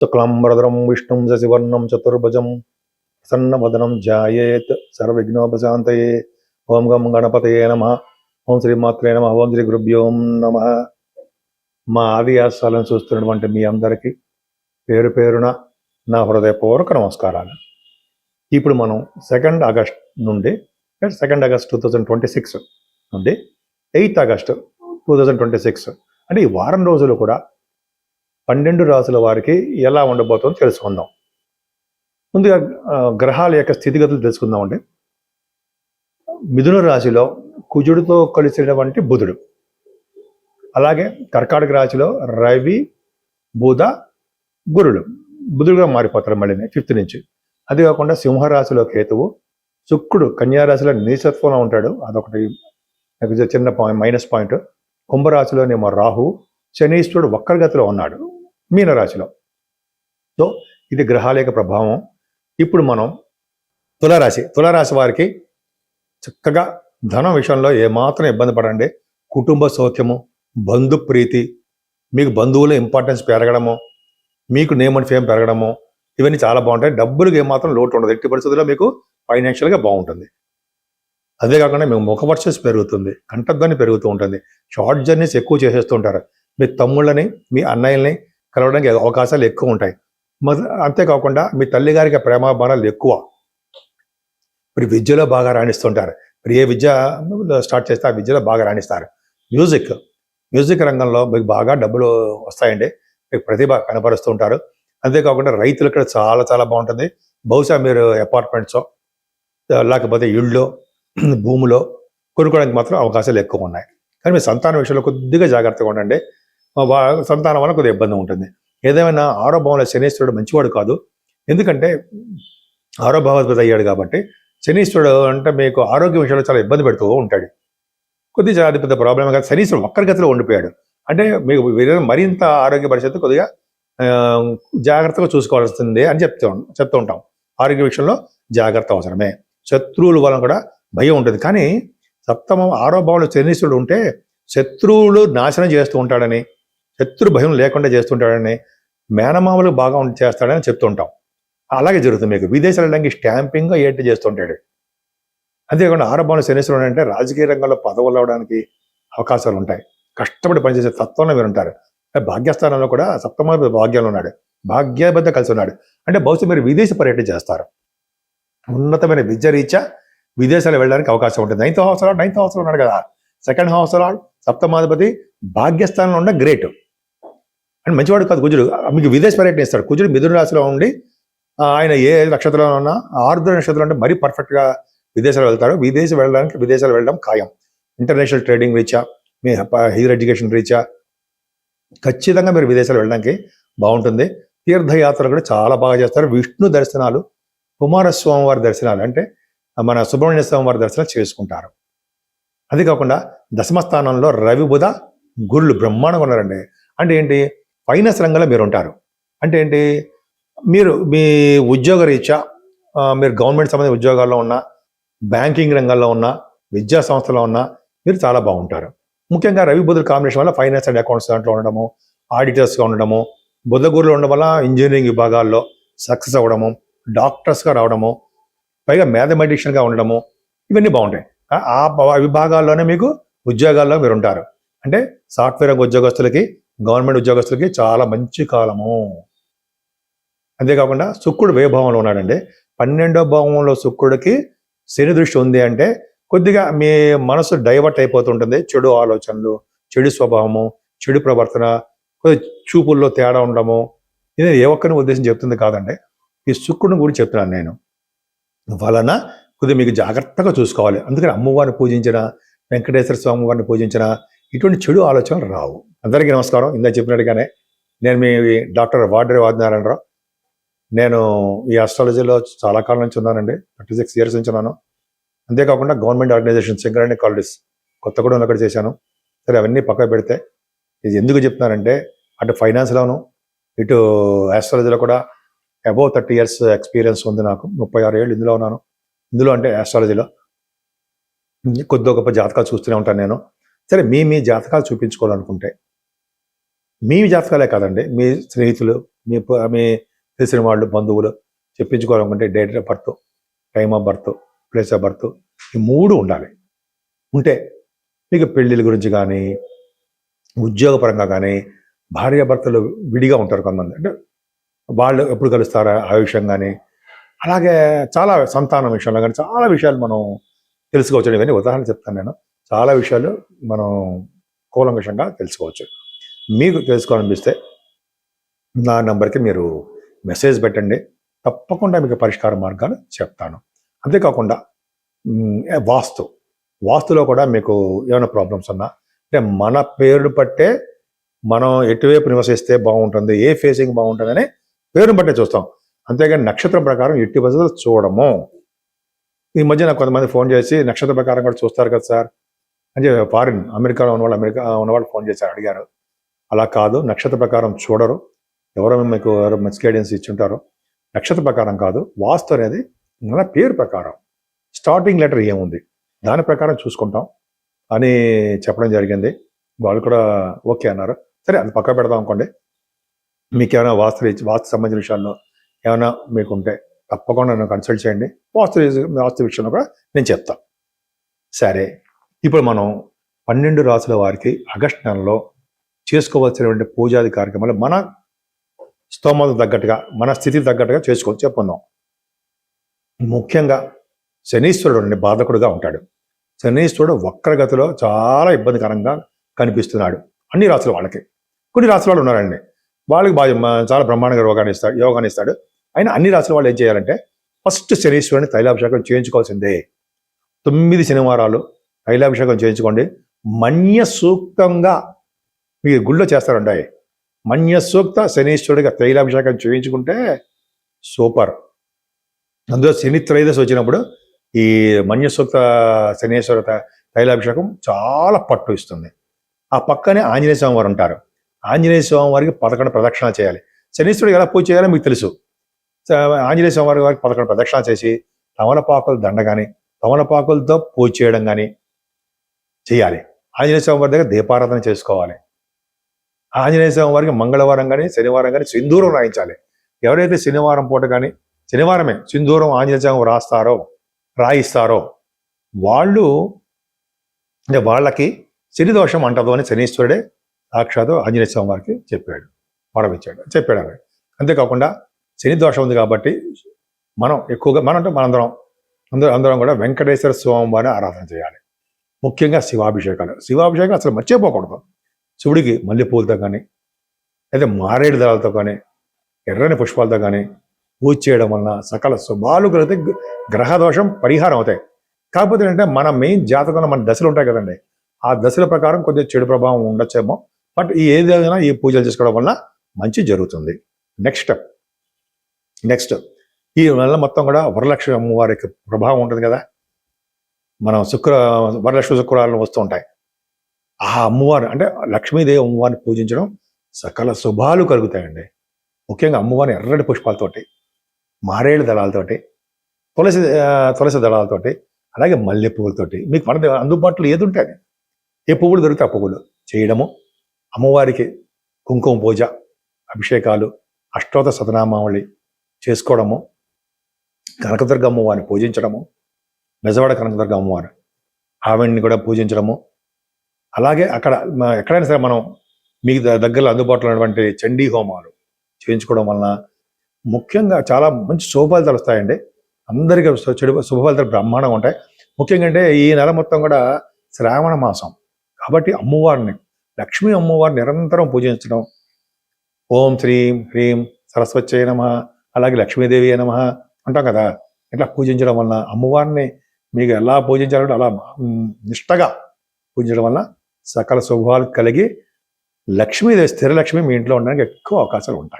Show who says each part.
Speaker 1: శుక్లాంబరధరం విష్ణుం శశివర్ణం చతుర్భుజం ప్రసన్నవదనం ధ్యాయేత్ సర్వవిఘ్నోపశాంతయే. ఓం గం గణపతయే నమః. ఓం శ్రీమాత్రే నమః. ఓం శ్రీ గురుభ్యో నమః. మా ఆదియాసాలను చూస్తున్నటువంటి మీ అందరికీ పేరు పేరున నా హృదయపూర్వక నమస్కారాలు. ఇప్పుడు మనం 2 ఆగస్ట్ నుండి 2 ఆగస్ట్ 2026 నుండి 8 ఆగస్ట్ 2026 అంటే ఈ వారం రోజులు కూడా 12 రాసుల వారికి ఎలా ఉండబోతుందో తెలుసుకుందాం. ముందుగా గ్రహాల యొక్క స్థితిగతులు తెలుసుకుందామండి. మిథున రాశిలో కుజుడితో కలిసినటువంటి బుధుడు, అలాగే కర్కాటక రాశిలో రవి, బుధ, గురుడు బుధుడుగా మారిపోతారు మళ్ళీ 5th నుంచి. అది కాకుండా సింహరాశిలో కేతువు, శుక్రుడు కన్యారాశిలో నీచత్వంలో ఉంటాడు, అదొకటి చిన్న మైనస్ పాయింట్. కుంభరాశిలోనేమో రాహు, శనీశ్వరుడు వక్రగతిలో ఉన్నాడు మీనరాశిలో. సో ఇది గ్రహాల యొక్క ప్రభావం. ఇప్పుడు మనం తులారాశి వారికి చక్కగా ధనం విషయంలో ఏమాత్రం ఇబ్బంది పడండి. కుటుంబ సౌఖ్యము, బంధు ప్రీతి, మీకు బంధువుల ఇంపార్టెన్స్ పెరగడము, మీకు నేమ్ అండ్ ఫేమ్ పెరగడము, ఇవన్నీ చాలా బాగుంటాయి. డబ్బులకు ఏమాత్రం లోటు ఉండదు. ఎట్టి పరిస్థితుల్లో మీకు ఫైనాన్షియల్గా బాగుంటుంది. అదే కాకుండా మీకు ముఖవర్చస్ పెరుగుతుంది, కంఠధ్వని పెరుగుతూ ఉంటుంది. షార్ట్ జర్నీస్ ఎక్కువ చేసేస్తుంటారు. మీ తమ్ముళ్ళని, మీ అన్నయ్యల్ని కలవడానికి అవకాశాలు ఎక్కువ ఉంటాయి. అంతేకాకుండా మీ తల్లిగారికి ప్రేమాభారాలు ఎక్కువ. ఇప్పుడు విద్యలో బాగా రాణిస్తుంటారు. ఇప్పుడు ఏ విద్య స్టార్ట్ చేస్తే ఆ విద్యలో బాగా రాణిస్తారు. మ్యూజిక్ రంగంలో మీకు బాగా డబ్బులు వస్తాయండి. మీకు ప్రతిభ కనపరుస్తూ ఉంటారు. అంతేకాకుండా రైతులు ఇక్కడ చాలా చాలా బాగుంటుంది. బహుశా మీరు అపార్ట్మెంట్సో లేకపోతే ఇళ్ళో భూమిలో కొనుక్కోవడానికి మాత్రం అవకాశాలు ఎక్కువ ఉన్నాయి. కానీ మీ సంతాన విషయంలో కొద్దిగా జాగ్రత్తగా ఉండండి. సంతానం వల్ల కొద్దిగా ఇబ్బంది ఉంటుంది. ఏదేమైనా ఆరో భావంలో శనీశ్వరుడు మంచివాడు కాదు. ఎందుకంటే ఆరో భావాధిపతి అయ్యాడు కాబట్టి శనీశ్వరుడు అంటే మీకు ఆరోగ్య విషయంలో చాలా ఇబ్బంది పెడుతూ ఉంటాడు. కొద్దిగా అది పెద్ద ప్రాబ్లమే కాదు. శనీశ్వరుడు వక్రగతిలో ఉండిపోయాడు అంటే మీకు మరింత ఆరోగ్య పరిస్థితి కొద్దిగా జాగ్రత్తగా చూసుకోవాల్సిందే అని చెప్తూ ఉంటాం. ఆరోగ్య విషయంలో జాగ్రత్త అవసరమే. శత్రువుల వలన కూడా భయం ఉంటుంది. కానీ ఆరో భావంలో శనీశ్వరుడు ఉంటే శత్రువులు నాశనం చేస్తూ ఉంటాడని, శత్రు భయం లేకుండా చేస్తుంటాడని, మేనమామలు బాగా చేస్తాడని చెప్తుంటాం. అలాగే జరుగుతుంది. మీకు విదేశాలు వెళ్ళడానికి స్టాంపింగ్ ఏంటి చేస్తుంటాడు. అంతేకాకుండా ఆరో భావంలో శనీశ్వరుడు అంటే రాజకీయ రంగంలో పదవులు అవడానికి అవకాశాలు ఉంటాయి. కష్టపడి పనిచేసే తత్వంలో మీరు ఉంటారు. భాగ్యస్థానంలో కూడా సప్తమాధిపతి భాగ్యంలో ఉన్నాడు, భాగ్యాధిపత కలిసి ఉన్నాడు. అంటే బహుశా మీరు విదేశీ పర్యటన చేస్తారు. ఉన్నతమైన విద్య రీత్యా విదేశాలు వెళ్ళడానికి అవకాశం ఉంటుంది. 9th హౌస్లో ఉన్నాడు కదా. 2nd హౌస్లో సప్తమాధిపతి భాగ్యస్థానంలో ఉన్న గ్రేట్ అండ్ మంచివాడు కాదు కుజుడు. మీకు విదేశ పర్యటన ఇస్తాడు. కుజుడు మిథున రాశిలో ఉండి ఆయన ఏ నక్షత్రంలో ఉన్నా ఆరుద్ర నక్షత్రం అంటే మరీ పర్ఫెక్ట్గా విదేశాలు వెళ్తారు. విదేశాలు వెళ్ళడం ఖాయం. ఇంటర్నేషనల్ ట్రేడింగ్ రీత్యా, మీ హైయర్ ఎడ్యుకేషన్ రీత్యా ఖచ్చితంగా మీరు విదేశాలు వెళ్ళడానికి బాగుంటుంది. తీర్థయాత్రలు కూడా చాలా బాగా చేస్తారు. విష్ణు దర్శనాలు, కుమారస్వామి వారి దర్శనాలు అంటే మన సుబ్రహ్మణ్య స్వామి వారి దర్శనాలు చేసుకుంటారు. అది కాకుండా దశమస్థానంలో రవి, బుధ, గురులు బ్రహ్మాండంగా ఉన్నారండి. అంటే ఏంటి? ఫైనాన్స్ రంగంలో మీరు ఉంటారు. అంటే ఏంటి? మీరు మీ ఉద్యోగ రీత్యా మీరు గవర్నమెంట్ సంబంధించిన ఉద్యోగాల్లో ఉన్న, బ్యాంకింగ్ రంగంలో ఉన్న, విద్యా సంస్థలో ఉన్న మీరు చాలా బాగుంటారు. ముఖ్యంగా రవి బుధుల కాంబినేషన్ వల్ల ఫైనాన్స్ అండ్ అకౌంట్స్ దాంట్లో ఉండడము, ఆడిటర్స్గా ఉండడము, బుధ గురులు ఉండడం వల్ల ఇంజనీరింగ్ విభాగాల్లో సక్సెస్ అవ్వడము, డాక్టర్స్గా రావడము, పైగా మ్యాథమెటిషియన్గా ఉండడము, ఇవన్నీ బాగుంటాయి. ఆ విభాగాల్లోనే మీకు ఉద్యోగాల్లో మీరు ఉంటారు. అంటే సాఫ్ట్వేర్ రంగ ఉద్యోగస్తులకి, గవర్నమెంట్ ఉద్యోగస్తులకి చాలా మంచి కాలము. అంతేకాకుండా శుక్రుడు వ్యయభావంలో ఉన్నాడండి. 12వ భావంలో శుక్రుడికి శని దృష్టి ఉంది అంటే కొద్దిగా మీ మనసు డైవర్ట్ అయిపోతుంటుంది. చెడు ఆలోచనలు, చెడు స్వభావము, చెడు ప్రవర్తన, కొద్దిగా చూపుల్లో తేడా ఉండడము, ఇది ఏ ఒక్కరిని ఉద్దేశం చెప్తుంది కాదండి. ఈ శుక్రుడిని గురించి చెప్తున్నాను నేను. వలన కొద్దిగా మీకు జాగ్రత్తగా చూసుకోవాలి. అందుకని అమ్మవారిని పూజించిన, వెంకటేశ్వర స్వామి వారిని పూజించిన ఇటువంటి చెడు ఆలోచనలు రావు. అందరికీ నమస్కారం. ఇందా చెప్పినట్టుగానే నేను మీ డాక్టర్ వాడ్రే ఆదినారాయణరావు. నేను ఈ ఆస్ట్రాలజీలో చాలా కాలం నుంచి ఉన్నానండి. 36 years నుంచి ఉన్నాను. అంతేకాకుండా గవర్నమెంట్ ఆర్గనైజేషన్ సింగరేణి కాలేజెస్ కొత్తగూడెంలో అక్కడ చేశాను. సరే, అవన్నీ పక్కన పెడితే ఇది ఎందుకు చెప్తున్నానంటే అటు ఫైనాన్స్లోను ఇటు ఆస్ట్రాలజీలో కూడా అబౌవ్ 30 years ఎక్స్పీరియన్స్ ఉంది నాకు. 36 ఏళ్ళు ఇందులో ఉన్నాను. ఇందులో అంటే ఆస్ట్రాలజీలో కొద్ది గొప్ప జాతకాలు చూస్తూనే ఉంటాను నేను. సరే, మీ జాతకాలు చూపించుకోవాలనుకుంటే మీ జాతకాలే కాదండి, మీ స్నేహితులు, మీ తెలిసిన వాళ్ళు, బంధువులు చెప్పించుకోవాలనుకుంటే date of birth, time of birth, place of birth, ఈ 3 ఉండాలి. ఉంటే మీకు పెళ్ళిళ్ళ గురించి కానీ, ఉద్యోగపరంగా కానీ, భార్యాభర్తలు విడిగా ఉంటారు కొంతమంది, అంటే వాళ్ళు ఎప్పుడు కలుస్తారా ఆ విషయం కానీ, అలాగే చాలా సంతానం విషయంలో కానీ చాలా విషయాలు మనం తెలుసుకోవచ్చు. ఇవన్నీ ఉదాహరణ చెప్తాను నేను. చాలా విషయాలు మనం కూలంకషంగా తెలుసుకోవచ్చు. మీకు తెలుసుకోవాలనిపిస్తే నా నంబర్కి మీరు మెసేజ్ పెట్టండి, తప్పకుండా మీకు పరిష్కార మార్గాలు చెప్తాను. అంతేకాకుండా వాస్తులో కూడా మీకు ఏమైనా ప్రాబ్లమ్స్ ఉన్నా, అంటే మన పేరును బట్టే మనం ఎటువైపు నివసిస్తే బాగుంటుంది, ఏ ఫేసింగ్ బాగుంటుందని పేరును బట్టే చూస్తాం. అంతేగాని నక్షత్రం ప్రకారం ఎట్టి పరిస్థితులు చూడము. ఈ మధ్య నాకు కొంతమంది ఫోన్ చేసి నక్షత్ర ప్రకారం కూడా చూస్తారు కదా సార్ అని చెప్పి, ఫారిన్ అమెరికా ఉన్నవాళ్ళు ఫోన్ చేశారు, అడిగారు. అలా కాదు, నక్షత్ర ప్రకారం చూడరు. ఎవరో మీకు మంచి గైడెన్స్ ఇచ్చుంటారో. నక్షత్ర ప్రకారం కాదు, వాస్తు అనేది మన పేరు ప్రకారం స్టార్టింగ్ లెటర్ ఏముంది దాని ప్రకారం చూసుకుంటాం అని చెప్పడం జరిగింది. వాళ్ళు కూడా ఓకే అన్నారు. సరే, అది పక్క పెడదాం అనుకోండి. మీకు ఏమైనా వాస్తు సంబంధించిన విషయాల్లో ఏమైనా మీకు ఉంటే తప్పకుండా నన్ను కన్సల్ట్ చేయండి. వాస్తు విషయంలో కూడా నేను చెప్తాను. సరే, ఇప్పుడు మనం 12 రాసుల వారికి ఆగస్టు నెలలో చేసుకోవాల్సినటువంటి పూజాది కార్యక్రమాలు మన స్తోమత తగ్గట్టుగా, మన స్థితికి తగ్గట్టుగా చెప్పుకుందాం. ముఖ్యంగా శనీశ్వరుడు బాధకుడుగా ఉంటాడు. శనీశ్వరుడు వక్రగతిలో చాలా ఇబ్బందికరంగా కనిపిస్తున్నాడు అన్ని రాసుల వాళ్ళకి. కొన్ని రాసుల వాళ్ళు ఉన్నారండి, వాళ్ళకి చాలా బ్రహ్మాండంగా యోగాన్ని ఇస్తాడు. అయినా అన్ని రాసుల వాళ్ళు ఏం చేయాలంటే ఫస్ట్ శనీశ్వరుని తైలాభిషేకం చేయించుకోవాల్సిందే. 9 శనివారాలు తైలాభిషేకం చేయించుకోండి. మన్య సూక్తంగా మీరు గుళ్ళో చేస్తారండి. మన్య సూక్త శనీశ్వరుడిగా తైలాభిషేకం చేయించుకుంటే సూపర్. అందులో శని త్రయోదశి వచ్చినప్పుడు ఈ మన్య సూక్త శనీశ్వర తైలాభిషేకం చాలా పట్టు ఇస్తుంది. ఆ పక్కనే ఆంజనేయ స్వామి వారు ఉంటారు. ఆంజనేయ స్వామి వారికి 11 ప్రదక్షిణాలు చేయాలి. శనీశ్వరుడు ఎలా పూజ చేయాలో మీకు తెలుసు. ఆంజనేయ స్వామి వారికి 11 ప్రదక్షిణాలు చేసి తమలపాకుల దండ కానీ, తమలపాకులతో పూజ చేయడం కానీ చేయాలి. ఆంజనేయ స్వామి వారి దగ్గర దీపారాధన చేసుకోవాలి. ఆంజనేయ స్వామి వారికి మంగళవారం కానీ, శనివారం కానీ సింధూరం రాయించాలి. ఎవరైతే శనివారం పూట కానీ, శనివారమే సింధూరం ఆంజనేయ స్వామి రాయిస్తారో వాళ్ళు, అంటే వాళ్ళకి శని దోషం అంటదు అని శనీశ్వరుడే సాక్షాత్తు ఆంజనేయ స్వామి వారికి చెప్పాడు. అంతేకాకుండా శని దోషం ఉంది కాబట్టి మనం ఎక్కువగా అందరం కూడా వెంకటేశ్వర స్వామి వారిని ఆరాధన చేయాలి. ముఖ్యంగా శివాభిషేకాలు అసలు మర్చిపోకూడదు. శివుడికి మల్లెపూలతో కానీ, లేదా మారేడు దళాలతో కానీ, ఎర్రని పుష్పాలతో కానీ పూజ చేయడం వలన సకల శుభాలు కలిగితే గ్రహ దోషం పరిహారం అవుతాయి. కాకపోతే ఏంటంటే మన మెయిన్ జాతకంలో మన దశలు ఉంటాయి కదండి, ఆ దశల ప్రకారం కొద్దిగా చెడు ప్రభావం ఉండొచ్చేమో. బట్ ఏదైనా ఈ పూజలు చేసుకోవడం వలన మంచి జరుగుతుంది. నెక్స్ట్ ఈ నెల మొత్తం కూడా వరలక్ష్మి అమ్మవారికి ప్రభావం ఉంటుంది కదా. మనం వరలక్ష్మి శుక్రవారం వస్తూ ఉంటాయి. ఆ అమ్మవారు అంటే లక్ష్మీదేవి అమ్మవారిని పూజించడం సకల శుభాలు కలుగుతాయండి. ముఖ్యంగా అమ్మవారిని ఎర్రటి పుష్పాలతోటి, మారేడు దళాలతోటి, తులసి దళాలతోటి, అలాగే మల్లె పువ్వులతోటి మీకు మన అందుబాటులో ఏది ఉంటుంది, ఏ పువ్వులు దొరికితే ఆ పువ్వులు చేయడము, అమ్మవారికి కుంకుమ పూజ, అభిషేకాలు, అష్టోత్తర శతనామావళి చేసుకోవడము, కనకదుర్గ అమ్మవారిని పూజించడము, బెజవాడ కనకదుర్గ అమ్మవారు ఆవిడ్ని కూడా పూజించడము. అలాగే ఎక్కడైనా సరే మనం మీకు దగ్గరలో అందుబాటులో ఉన్నటువంటి చండీ హోమాలు చేయించుకోవడం వలన ముఖ్యంగా చాలా మంచి శుభఫలితాలు వస్తాయండి. అందరికీ శుభఫలితాలు బ్రహ్మాండంగా ఉంటాయి. ముఖ్యంగా అంటే ఈ నెల మొత్తం కూడా శ్రావణ మాసం కాబట్టి లక్ష్మీ అమ్మవారిని నిరంతరం పూజించడం, ఓం శ్రీం హ్రీం సరస్వత్యై నమః, అలాగే లక్ష్మీదేవి నమః అంటాం కదా. ఇట్లా పూజించడం వలన అమ్మవారిని మీకు ఎలా పూజించాలంటే అలా నిష్టగా పూజించడం వలన సకల శుభాలు కలిగి లక్ష్మీదేవి స్థిరలక్ష్మి మీ ఇంట్లో ఉండడానికి ఎక్కువ అవకాశాలు ఉంటాయి.